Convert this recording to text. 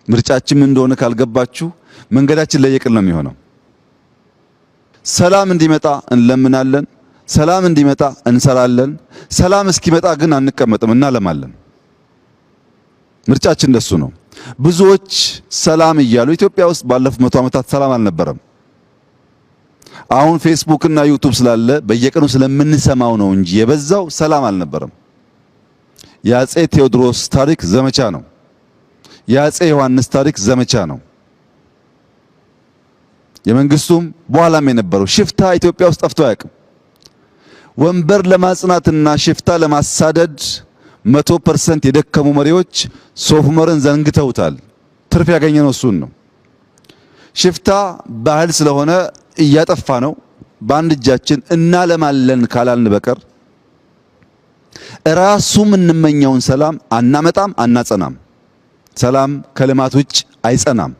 ምርጫችን ምን እንደሆነ ካልገባችሁ መንገዳችን ለየቅል ነው የሚሆነው። ሰላም እንዲመጣ እንለምናለን፣ ሰላም እንዲመጣ እንሰራለን። ሰላም እስኪመጣ ግን አንቀመጥም፣ እናለማለን። ምርጫችን እንደሱ ነው። ብዙዎች ሰላም እያሉ ኢትዮጵያ ውስጥ ባለፉት 100 ዓመታት ሰላም አልነበረም። አሁን ፌስቡክ እና ዩቲዩብ ስላለ በየቀኑ ስለምንሰማው ነው እንጂ የበዛው ሰላም አልነበረም። የአፄ ቴዎድሮስ ታሪክ ዘመቻ ነው። የአፄ ዮሐንስ ታሪክ ዘመቻ ነው። የመንግስቱም በኋላም የነበረው ሽፍታ ኢትዮጵያ ውስጥ ጠፍቶ አያውቅም። ወንበር ለማጽናትና ሽፍታ ለማሳደድ 100% የደከሙ መሪዎች ሶፍ ዑመርን ዘንግተውታል። ትርፍ ያገኘነው እሱን ነው። ሽፍታ ባህል ስለሆነ እያጠፋ ነው። በአንድ እጃችን እናለማለን ካላልን በቀር ራሱም እንመኘውን ሰላም አናመጣም፣ አናጸናም። ሰላም ከልማት ውጭ አይጸናም።